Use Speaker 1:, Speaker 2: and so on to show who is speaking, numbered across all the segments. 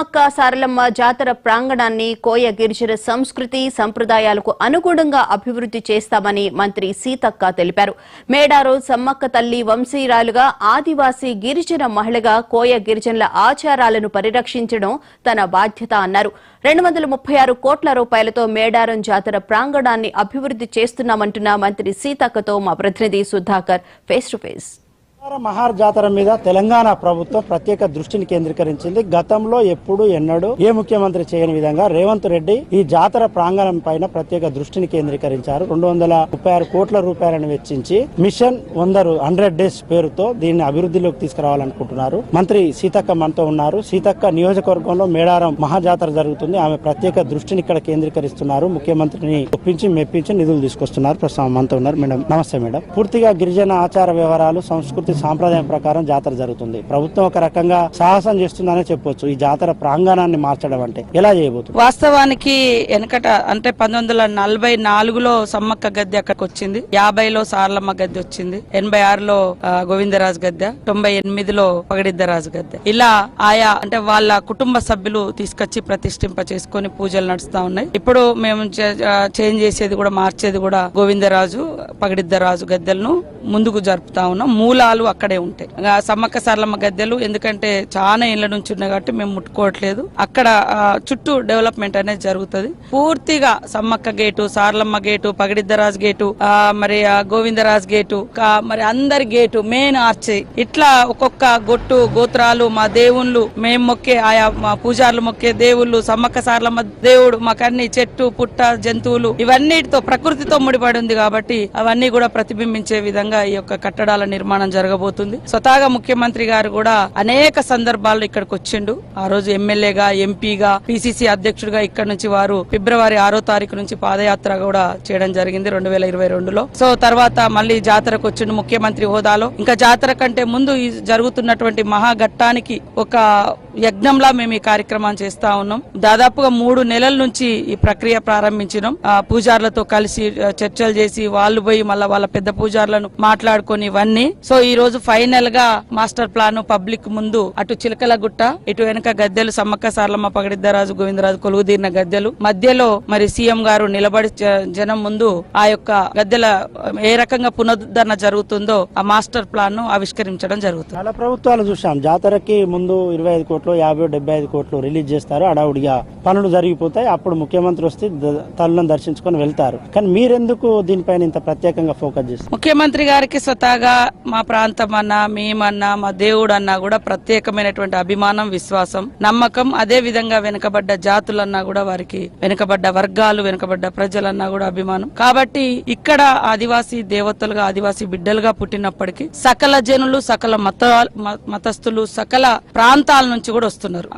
Speaker 1: అక్క సారలమ్మ జాతర ప్రాంగణాన్ని కోయ గిరిజన సంస్కృతి సంప్రదాయాలకు అనుగుణంగా అభివృద్ధి చేస్తామని మంత్రి సీతక్క తెలిపారు. మేడారం సమ్మక్క తల్లి వంశీయురాలుగా ఆదివాసీ గిరిజన మహిళగా కోయ గిరిజనుల ఆచారాలను పరిరక్షించడం తన బాధ్యత అన్నారు. 236 కోట్ల రూపాయలతో మేడారం జాతర ప్రాంగణాన్ని అభివృద్ధి చేస్తున్నామంటున్న మంత్రి సీతక్కతో మా ప్రతినిధి Sudhakar face to face.
Speaker 2: Mahar జాతర మీద తెలంగాణ ప్రభుత్వం ప్రత్యేక దృష్టిని కేంద్రీకరించింది. గతంలో ఎప్పుడు ఎన్నడూ ఏ ముఖ్యమంత్రి చేయని విధంగా రేవంత్ రెడ్డి ఈ జాతర ప్రాంగణం పైన ప్రత్యేక దృష్టిని కేంద్రీకరించారు. 236 కోట్ల రూపాయలను వెచ్చించి మిషన్ 100 డేస్ పేరుతో దీన్ని అభివృద్ధిలోకి తీసుకురావాలనుకుంటున్నారు. మంత్రి సీతక్క మనతో ఉన్నారు. సీతక్క నియోజకవర్గంలో మేడారం మహాజాతర జరుగుతుంది. ఆమె ప్రత్యేక దృష్టిని ఇక్కడ కేంద్రీకరిస్తున్నారు. ముఖ్యమంత్రిని ఒప్పించి మెప్పించి నిధులు తీసుకొస్తున్నారు. ప్రస్తుతం మనతో ఉన్నారు. మేడం నమస్తే. మేడం, పూర్తిగా గిరిజన ఆచార వ్యవహారాలు సంస్కృతి సాంప్రదాయం ప్రకారం జాతర జరుగుతుంది. ప్రభుత్వం ఒక రకంగా సాహసం చేస్తుందనే చెప్పొచ్చు. ఈ జాతర ప్రాంగణాన్ని మార్చడం అంటే ఎలా చేయబోతుంది?
Speaker 3: వాస్తవానికి వెనకట అంటే 1944లో సమ్మక్క గద్దె అక్కడికి వచ్చింది, 50లో సారలమ్మ గద్దె వచ్చింది, 86లో గోవిందరాజు గద్దె, 98లో పగడిద్దరాజు గద్దె. ఇలా ఆయా అంటే వాళ్ళ కుటుంబ సభ్యులు తీసుకొచ్చి ప్రతిష్ఠింప చేసుకుని పూజలు నడుస్తా ఉన్నాయి. ఇప్పుడు మేము చేంజ్ చేసేది కూడా మార్చేది కూడా గోవిందరాజు పగడిద్దరాజు గద్దెలను ముందుకు జరుపుతా ఉన్నాం. మూలాలు అక్కడే ఉంటాయి. సమ్మక్క సారలమ్మ గద్దెలు ఎందుకంటే చాలా ఇళ్ల నుంచి ఉన్నాయి కాబట్టి మేము ముట్టుకోవట్లేదు. అక్కడ చుట్టూ డెవలప్మెంట్ అనేది జరుగుతుంది. పూర్తిగా Sammakka gate, Saralamma gate, Pagididdaraju gate, మరి గోవిందరాజు గేటు, మరి అందరి గేటు, మెయిన్ ఆర్చ్, ఇట్లా ఒక్కొక్క గొట్టు గోత్రాలు మా దేవుళ్ళు, మేము మొక్కే ఆయా మా పూజారులు మొక్కే దేవుళ్ళు, సమ్మక్క సారలమ్మ దేవుడు, మాకన్ని చెట్టు పుట్ట జంతువులు ఇవన్నిటితో ప్రకృతితో ముడిపడి ఉంది కాబట్టి అవన్నీ కూడా ప్రతిబింబించే విధంగా ఈ యొక్క కట్టడాల నిర్మాణం జరగబోతుంది. స్వతహాగా ముఖ్యమంత్రి గారు కూడా అనేక సందర్భాల్లో ఇక్కడికి వచ్చిండు. ఆ రోజు ఎమ్మెల్యేగా, ఎంపీగా, పిసిసి అధ్యక్షుడిగా ఇక్కడ నుంచి వారు ఫిబ్రవరి 6వ తారీఖు నుంచి పాదయాత్ర కూడా చేయడం జరిగింది 2022లో. సో తర్వాత మళ్ళీ జాతరకు వచ్చిండు ముఖ్యమంత్రి హోదాలో. ఇంకా జాతర కంటే ముందు ఈ జరుగుతున్నటువంటి మహాఘట్టానికి ఒక యజ్ఞంలా మేము ఈ కార్యక్రమాన్ని చేస్తా ఉన్నాం. దాదాపుగా 3 నెలల నుంచి ఈ ప్రక్రియ ప్రారంభించినాం. పూజారులతో కలిసి చర్చలు చేసి వాళ్ళు పోయి మళ్ళీ వాళ్ళ పెద్ద పూజారులను మాట్లాడుకొని ఇవన్నీ. సో ఈ రోజు ఫైనల్ గా మాస్టర్ ప్లాన్ పబ్లిక్ ముందు అటు చిలకల గుట్ట, ఇటు వెనక గద్దెలు సమ్మక్క సారలమ్మ పగడిద్దరాజు గోవిందరాజు కొలువుదీరిన గద్దెలు, మధ్యలో మరి సీఎం గారు నిలబడి జనం ముందు ఆ యొక్క గద్దెల ఏ రకంగా పునరుద్ధరణ జరుగుతుందో ఆ మాస్టర్ ప్లాన్ ను ఆవిష్కరించడం జరుగుతుంది.
Speaker 2: చాలా ప్రభుత్వాలు చూసాం, జాతరకి ముందు 25 కోట్లు 50-75 కోట్లు రిలీజ్ చేస్తారు, అడవుడిగా పనులు జరిగిపోతాయి. అప్పుడు ముఖ్యమంత్రి వస్తే తల్లులను దర్శించుకొని వెళ్తారు. కానీ మీరెందుకు దీనిపైన ఇంత ప్రత్యేకంగా ఫోకస్ చేస్తారు?
Speaker 3: ముఖ్యమంత్రి గారికి స్వతహాగా మా ప్రాంతం అన్నా, మేమన్నా, మా దేవుడు అన్నా కూడా ప్రత్యేకమైనటువంటి అభిమానం, విశ్వాసం, నమ్మకం. అదే విధంగా వెనుకబడ్డ జాతులన్నా కూడా వారికి, వెనుకబడ్డ వర్గాలు, వెనుకబడ్డ ప్రజలన్నా కూడా అభిమానం. కాబట్టి ఇక్కడ ఆదివాసీ దేవతలుగా, ఆదివాసీ బిడ్డలుగా పుట్టినప్పటికీ సకల జనులు, సకల మతస్థులు, సకల ప్రాంతాల నుంచి కూడా వస్తున్నారు.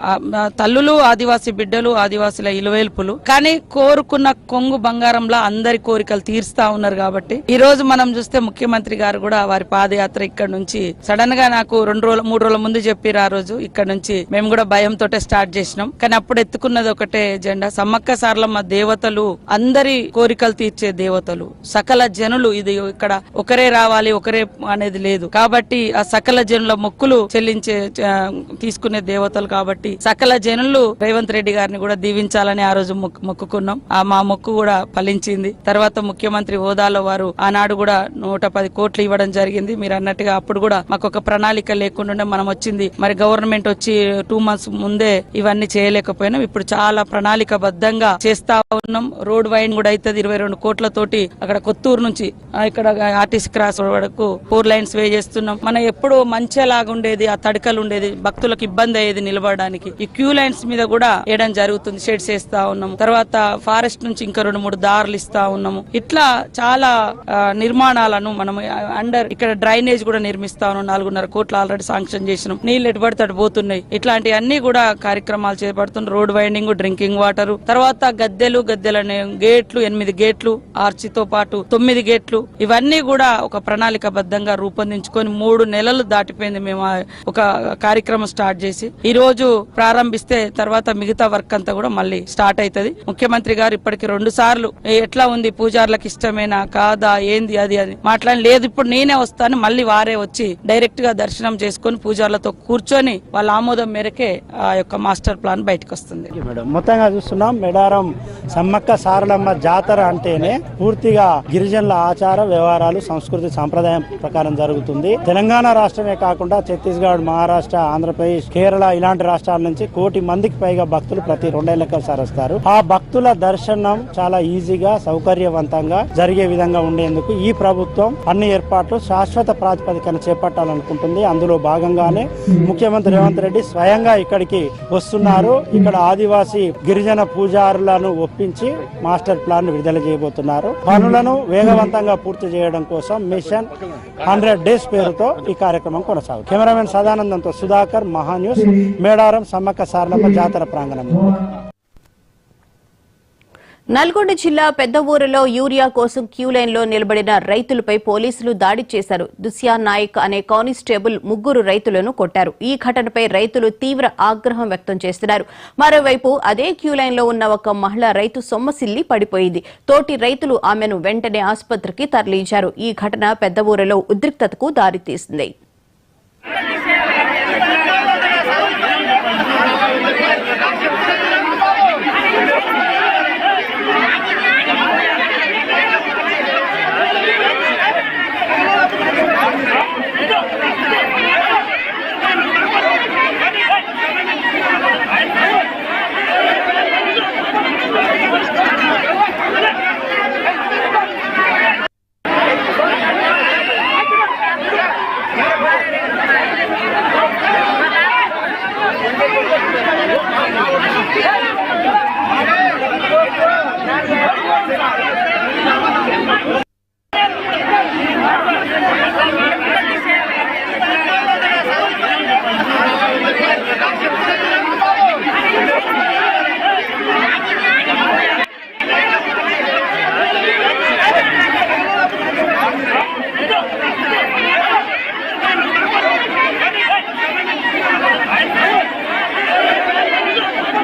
Speaker 3: తల్లులు ఆదివాసీ బిడ్డలు, ఆదివాసీల ఇలువేల్పులు. కానీ కోరుకున్న కొంగు బంగారంలా అందరి కోరికలు తీరుస్తా ఉన్నారు. కాబట్టి ఈ రోజు మనం చూస్తే ముఖ్యమంత్రి గారు కూడా వారి పాదయాత్ర ఇక్కడ నుంచి సడన్ గా నాకు 2 రోజులు 3 రోజుల ముందు చెప్పారు. ఆ రోజు ఇక్కడ నుంచి మేము కూడా భయంతో స్టార్ట్ చేసినాం. కానీ అప్పుడు ఎత్తుకున్నది ఒకటే ఎజెండా, సమ్మక్క సారలమ్మ దేవతలు అందరి కోరికలు తీర్చే దేవతలు, సకల జనులు. ఇది ఇక్కడ ఒకరే రావాలి ఒకరే అనేది లేదు. కాబట్టి ఆ సకల జనుల మొక్కులు చెల్లించే తీసుకునే దేవతలు. కాబట్టి సకల జనులు రేవంత్ రెడ్డి గారిని కూడా దీవించాలని ఆ రోజు మొక్కుకున్నాం. మా మొక్కు కూడా ఫలించింది. తర్వాత ముఖ్యమంత్రి హోదాలో వారు ఆనాడు కూడా 110 కోట్లు ఇవ్వడం జరిగింది. మీరు అన్నట్టుగా అప్పుడు కూడా మాకు ఒక ప్రణాళిక లేకుండా మనం వచ్చింది, మరి గవర్నమెంట్ వచ్చి 2 months ముందే ఇవన్నీ చేయలేకపోయినాం. ఇప్పుడు చాలా ప్రణాళిక బద్దంగా చేస్తా ఉన్నాం. రోడ్ వైన్ కూడా అవుతుంది 22 కోట్లతోటి. అక్కడ కొత్తూరు నుంచి ఇక్కడ ఆర్టీసీ క్రాస్ వరకు 4 lanes వే చేస్తున్నాం. మనం ఎప్పుడు మంచిలాగా ఉండేది, ఆ తడకలు ఉండేది, భక్తులకు ఇబ్బంది అయ్యేది నిలబడడానికి. ఈ క్యూ లైన్స్ మీద కూడా వేయడం జరుగుతుంది, షెడ్స్ వేస్తా ఉన్నాం. తర్వాత ఫారెస్ట్ నుంచి ఇంకా 2-3 దారులు ఇస్తా ఉన్నాము. ఇట్లా చాలా నిర్మాణాలను మనం అండర్ ఇక్కడ డ్రైనేజ్ కూడా నిర్మిస్తా ఉన్నాం. 4.5 కోట్లు ఆల్రెడీ శాంక్షన్ చేసినాం. నీళ్లు ఎటుపడితే అటు పోతున్నాయి. ఇట్లాంటి అన్ని కూడా కార్యక్రమాలు చేపడుతున్నాం. రోడ్ వైండింగ్, డ్రింకింగ్ వాటర్, తర్వాత గద్దెలనే గేట్లు 8 గేట్లు, ఆర్చితో పాటు 9 గేట్లు, ఇవన్నీ కూడా ఒక ప్రణాళిక బద్దంగా రూపొందించుకొని 3 నెలలు దాటిపోయింది. మేము ఒక కార్యక్రమం స్టార్ట్ చేసి ఈ రోజు ప్రారంభిస్తే తర్వాత మిగతా వర్క్ అంతా కూడా మళ్ళీ స్టార్ట్ అవుతుంది. ముఖ్యమంత్రి గారు ఇప్పటికి 2 సార్లు ఎట్లా ఉంది, పూజార్లకు ఇష్టమేనా కాదా, ఏంది అది మాట్లాడి లేదు, ఇప్పుడు నేనే వస్తాను, మళ్ళీ వారే వారే వచ్చి డైరెక్ట్ గా దర్శనం చేసుకుని పూజారులతో కూర్చొని వాళ్ళ ఆమోదం మేరకే ఆ యొక్క మాస్టర్ ప్లాన్ బయటకు వస్తుంది.
Speaker 2: మేడం, మొత్తంగా చూస్తున్నాం మేడారం సమ్మక్క సారలమ్మ జాతర అంటేనే పూర్తిగా గిరిజనుల ఆచార వ్యవహారాలు సంస్కృతి సంప్రదాయం ప్రకారం జరుగుతుంది. తెలంగాణ రాష్ట్రమే కాకుండా ఛత్తీస్గఢ్, మహారాష్ట్ర, ఆంధ్రప్రదేశ్, కేరళ ఇలాంటి రాష్ట్రాల నుంచి 1 కోటి మందికి పైగా భక్తులు ప్రతి 2 ఏళ్లకు ఒకసారి వస్తారు. ఆ భక్తుల దర్శనం చాలా ఈజీగా సౌకర్యవంతంగా జరిగే విధంగా ఉండేందుకు ఈ ప్రభుత్వం అన్ని ఏర్పాట్లు శాశ్వత ప్రాతిపదికన చేపట్టాలనుకుంటుంది. అందులో భాగంగానే ముఖ్యమంత్రి రేవంత్ రెడ్డి స్వయంగా ఇక్కడికి వస్తున్నారు. ఇక్కడ ఆదివాసీ గిరిజన పూజారులను ఒప్పించి మాస్టర్ ప్లాన్ విడుదల చేయబోతున్నారు. పనులను వేగవంతంగా పూర్తి చేయడం కోసం మిషన్ 100 days పేరుతో ఈ కార్యక్రమం కొనసాగుతుంది. కెమెరామెన్ సదానందంతో సుధాకర్, మహాన్యూస్, మేడారం సమ్మక్క సారలమ్మ జాతర ప్రాంగణంలో.
Speaker 1: నల్గొండ జిల్లా పెద్ద ఊరులో యూరియా కోసం క్యూలైన్ లో నిలబడిన రైతులపై పోలీసులు దాడి చేశారు. దుస్యా నాయక్ అనే కానిస్టేబుల్ 3 రైతులను కొట్టారు. ఈ ఘటనపై రైతులు తీవ్ర ఆగ్రహం వ్యక్తం చేస్తున్నారు. మరోవైపు అదే క్యూలైన్ లో ఉన్న ఒక మహిళా రైతు సొమ్మసిల్లి పడిపోయింది. తోటి రైతులు ఆమెను వెంటనే ఆసుపత్రికి తరలించారు. ఈ ఘటన పెద్ద ఊరులో ఉద్రిక్తతకు దారితీసింది.